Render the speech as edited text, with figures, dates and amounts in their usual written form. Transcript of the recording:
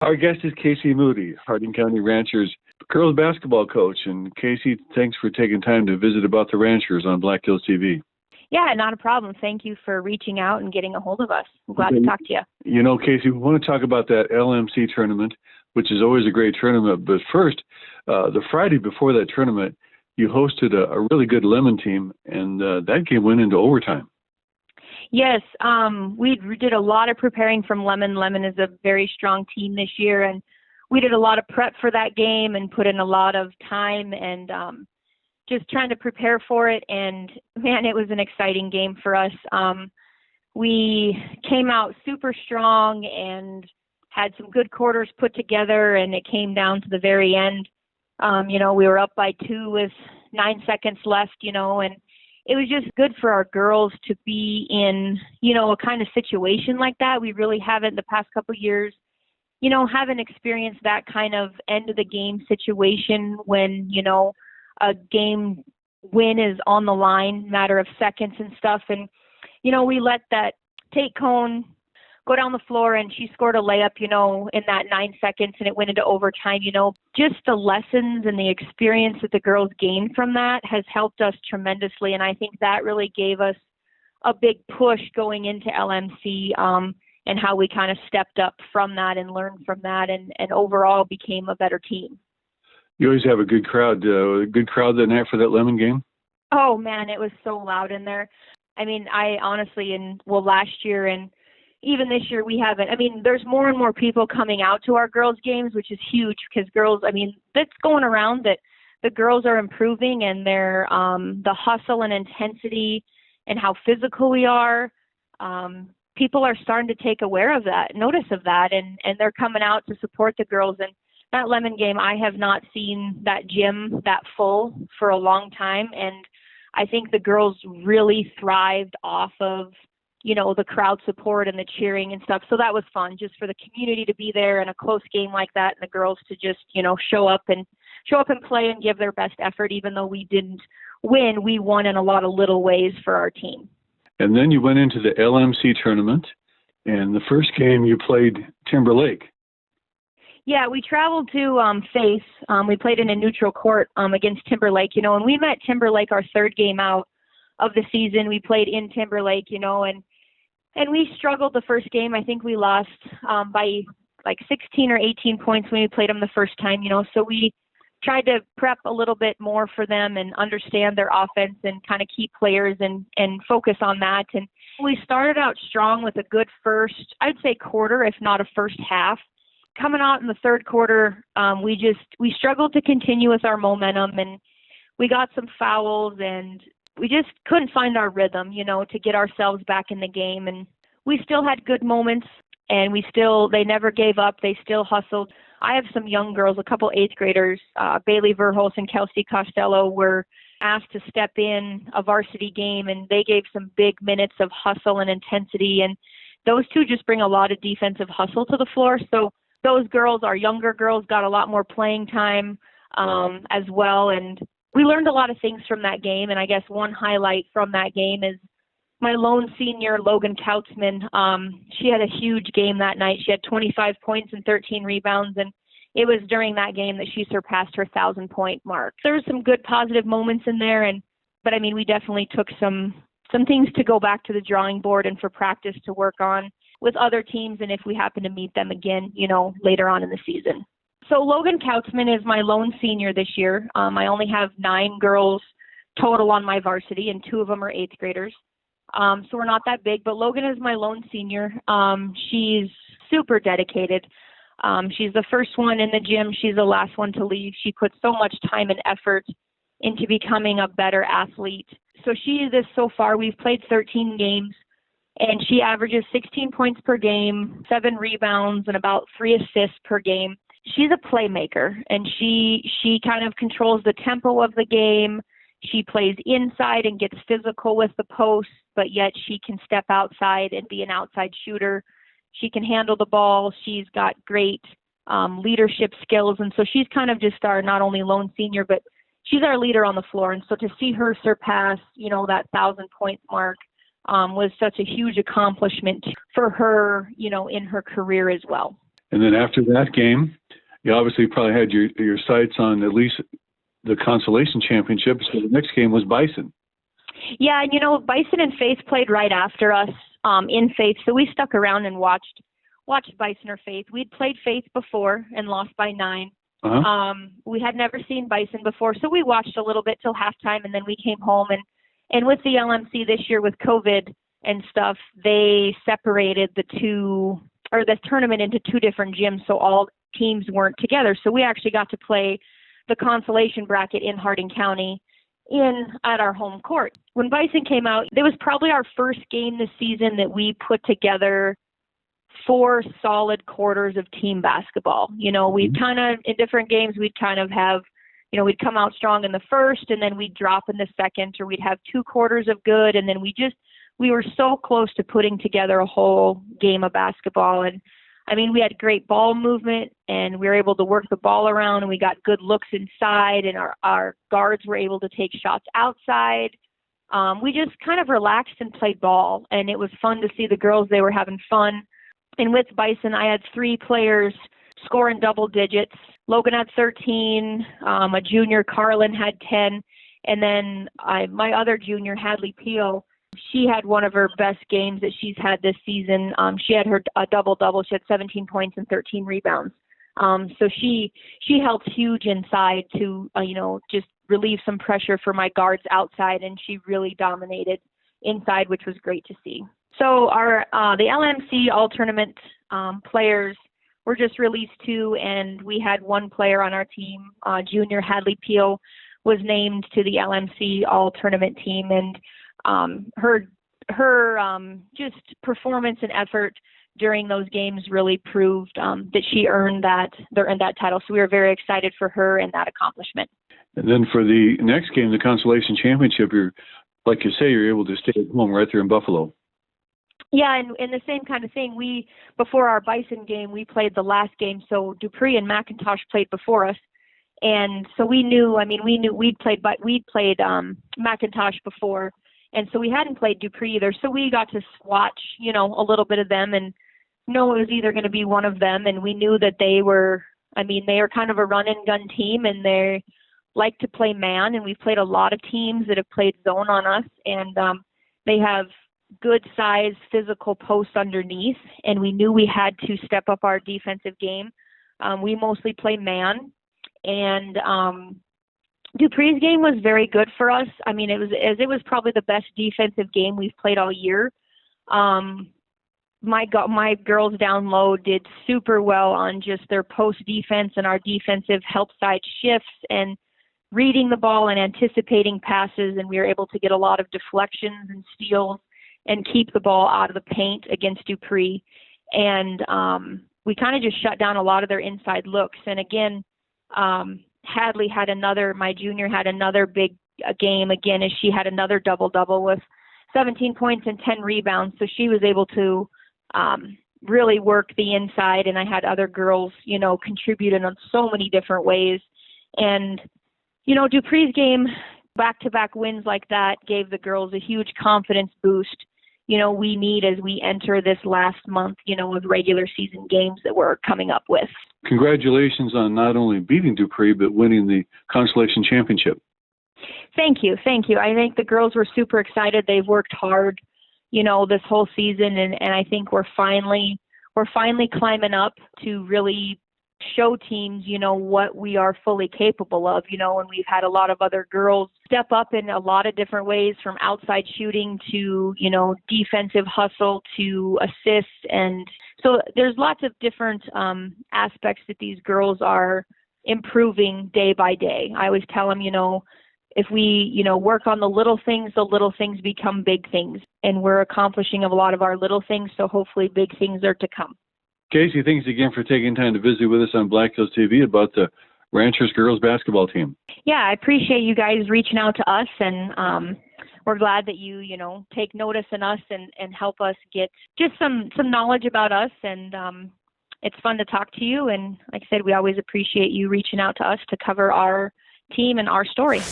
Our guest is Casey Moody, Hardin County Ranchers girls basketball coach. And Casey, thanks for taking time to visit about the Ranchers on Black Hills TV. Yeah, not a problem. Thank you for reaching out and getting a hold of us. I'm glad to talk to you. You know, Casey, we want to talk about that LMC tournament, which is always a great tournament. But first, the Friday before that tournament, you hosted a really good Lemon team, and that game went into overtime. Yes, we did a lot of preparing from Lemon. Lemon is a very strong team this year, and we did a lot of prep for that game and put in a lot of time and just trying to prepare for it. And, man, it was an exciting game for us. We came out super strong and had some good quarters put together, and it came down to the very end. We were up by 2 with 9 seconds left, and it was just good for our girls to be in, a kind of situation like that. We really haven't the past couple of years, haven't experienced that kind of end of the game situation when, a game win is on the line, matter of seconds and stuff. And, we let that Tate Cone go down the floor, and she scored a layup, in that 9 seconds, and it went into overtime. Just the lessons and the experience that the girls gained from that has helped us tremendously. And I think that really gave us a big push going into LMC, and how we kind of stepped up from that and learned from that and overall became a better team. You always have a good crowd that night for that Lemon game? Oh, man, it was so loud in there. I mean, I honestly, last year and even this year we haven't. There's more and more people coming out to our girls' games, which is huge because girls, that's going around that the girls are improving and they're the hustle and intensity and how physical we are. People are starting to take notice of that, and they're coming out to support the girls. And that Lemon game, I have not seen that gym that full for a long time. And I think the girls really thrived off of, the crowd support and the cheering and stuff. So that was fun just for the community to be there in a close game like that, and the girls to just, show up and play and give their best effort. Even though we didn't win, we won in a lot of little ways for our team. And then you went into the LMC tournament, and the first game you played Timberlake. Yeah, we traveled to Face. We played in a neutral court against Timberlake, and we met Timberlake our third game out of the season. We played in Timberlake, and we struggled the first game. I think we lost by like 16 or 18 points when we played them the first time, so we tried to prep a little bit more for them and understand their offense and kind of keep players and focus on that. And we started out strong with a good first, I'd say quarter, if not a first half. Coming out in the third quarter, we struggled to continue with our momentum, and we got some fouls, and we just couldn't find our rhythm, to get ourselves back in the game. And we still had good moments, and they never gave up. They still hustled. I have some young girls, a couple eighth graders, Bailey Verhulst and Kelsey Costello, were asked to step in a varsity game, and they gave some big minutes of hustle and intensity. And those two just bring a lot of defensive hustle to the floor. So those girls, our younger girls, got a lot more playing time as well. And we learned a lot of things from that game. And I guess one highlight from that game is my lone senior, Logan Kautzman. She had a huge game that night. She had 25 points and 13 rebounds. And it was during that game that she surpassed her 1,000-point mark. There were some good positive moments in there. But we definitely took some things to go back to the drawing board and for practice to work on with other teams, and if we happen to meet them again, later on in the season. So Logan Kautzman is my lone senior this year. I only have 9 girls total on my varsity, and 2 of them are 8th graders. So we're not that big, but Logan is my lone senior. She's super dedicated. She's the first one in the gym. She's the last one to leave. She puts so much time and effort into becoming a better athlete. So so far, we've played 13 games. And she averages 16 points per game, 7 rebounds, and about 3 assists per game. She's a playmaker, and she kind of controls the tempo of the game. She plays inside and gets physical with the post, but yet she can step outside and be an outside shooter. She can handle the ball. She's got great leadership skills, and so she's kind of just our not only lone senior, but she's our leader on the floor. And so to see her surpass, that 1,000-point mark, was such a huge accomplishment for her, in her career as well. And then after that game, you obviously probably had your sights on at least the consolation championship. So the next game was Bison. Yeah, and Bison and Faith played right after us in Faith, so we stuck around and watched Bison or Faith. We'd played Faith before and lost by 9. Uh-huh. We had never seen Bison before, so we watched a little bit till halftime, and then we came home. And with the LMC this year with COVID and stuff, they separated the tournament into 2 different gyms, so all teams weren't together. So we actually got to play the consolation bracket in Hardin County at our home court. When Bison came out, it was probably our first game this season that we put together 4 solid quarters of team basketball. We'd kind of, in different games, we'd kind of have, we'd come out strong in the first and then we'd drop in the second, or we'd have 2 quarters of good. And then we were so close to putting together a whole game of basketball. And I mean, we had great ball movement and we were able to work the ball around, and we got good looks inside, and our guards were able to take shots outside. We just kind of relaxed and played ball, and it was fun to see the girls. They were having fun. And with Bison, I had 3 players score in double digits. Logan had 13, a junior, Carlin, had 10, and then my other junior, Hadley Pihl, she had one of her best games that she's had this season. She had a double-double. She had 17 points and 13 rebounds. So she helped huge inside to, just relieve some pressure for my guards outside, and she really dominated inside, which was great to see. So the LMC all-tournament players were just released too, and we had 1 player on our team, junior Hadley Pihl, was named to the LMC all-tournament team, and her just performance and effort during those games really proved that she earned that title. So we were very excited for her and that accomplishment. And then for the next game, the consolation championship, like you say, you're able to stay at home right there in Buffalo. Yeah, and the same kind of thing. Before our Bison game, we played the last game. So Dupree and McIntosh played before us, and so we knew we'd played McIntosh before, and so we hadn't played Dupree either. So we got to watch, a little bit of them, and know it was either going to be one of them. And we knew that they were kind of a run and gun team, and they like to play man. And we've played a lot of teams that have played zone on us, and they have good size physical posts underneath, and we knew we had to step up our defensive game. We mostly play man, and Dupree's game was very good for us. I mean, it was probably the best defensive game we've played all year. My girls down low did super well on just their post defense and our defensive help side shifts and reading the ball and anticipating passes, and we were able to get a lot of deflections and steals and keep the ball out of the paint against Dupree. And we kind of just shut down a lot of their inside looks. And again, Hadley my junior had another big game again, as she had another double-double with 17 points and 10 rebounds. So she was able to really work the inside, and I had other girls, contributing on so many different ways. And, Dupree's game, back-to-back wins like that gave the girls a huge confidence boost, we need as we enter this last month, of regular season games that we're coming up with. Congratulations on not only beating Dupree, but winning the consolation championship. Thank you. I think the girls were super excited. They've worked hard, this whole season, and I think we're finally climbing up to really show teams, what we are fully capable of, and we've had a lot of other girls step up in a lot of different ways, from outside shooting to, defensive hustle to assists. And so there's lots of different aspects that these girls are improving day by day. I always tell them, if we, work on the little things become big things, and we're accomplishing a lot of our little things. So hopefully big things are to come. Casey, thanks again for taking time to visit with us on Black Hills TV about the Ranchers girls basketball team. Yeah, I appreciate you guys reaching out to us, and we're glad that you, take notice in us and help us get just some knowledge about us. And it's fun to talk to you. And like I said, we always appreciate you reaching out to us to cover our team and our story.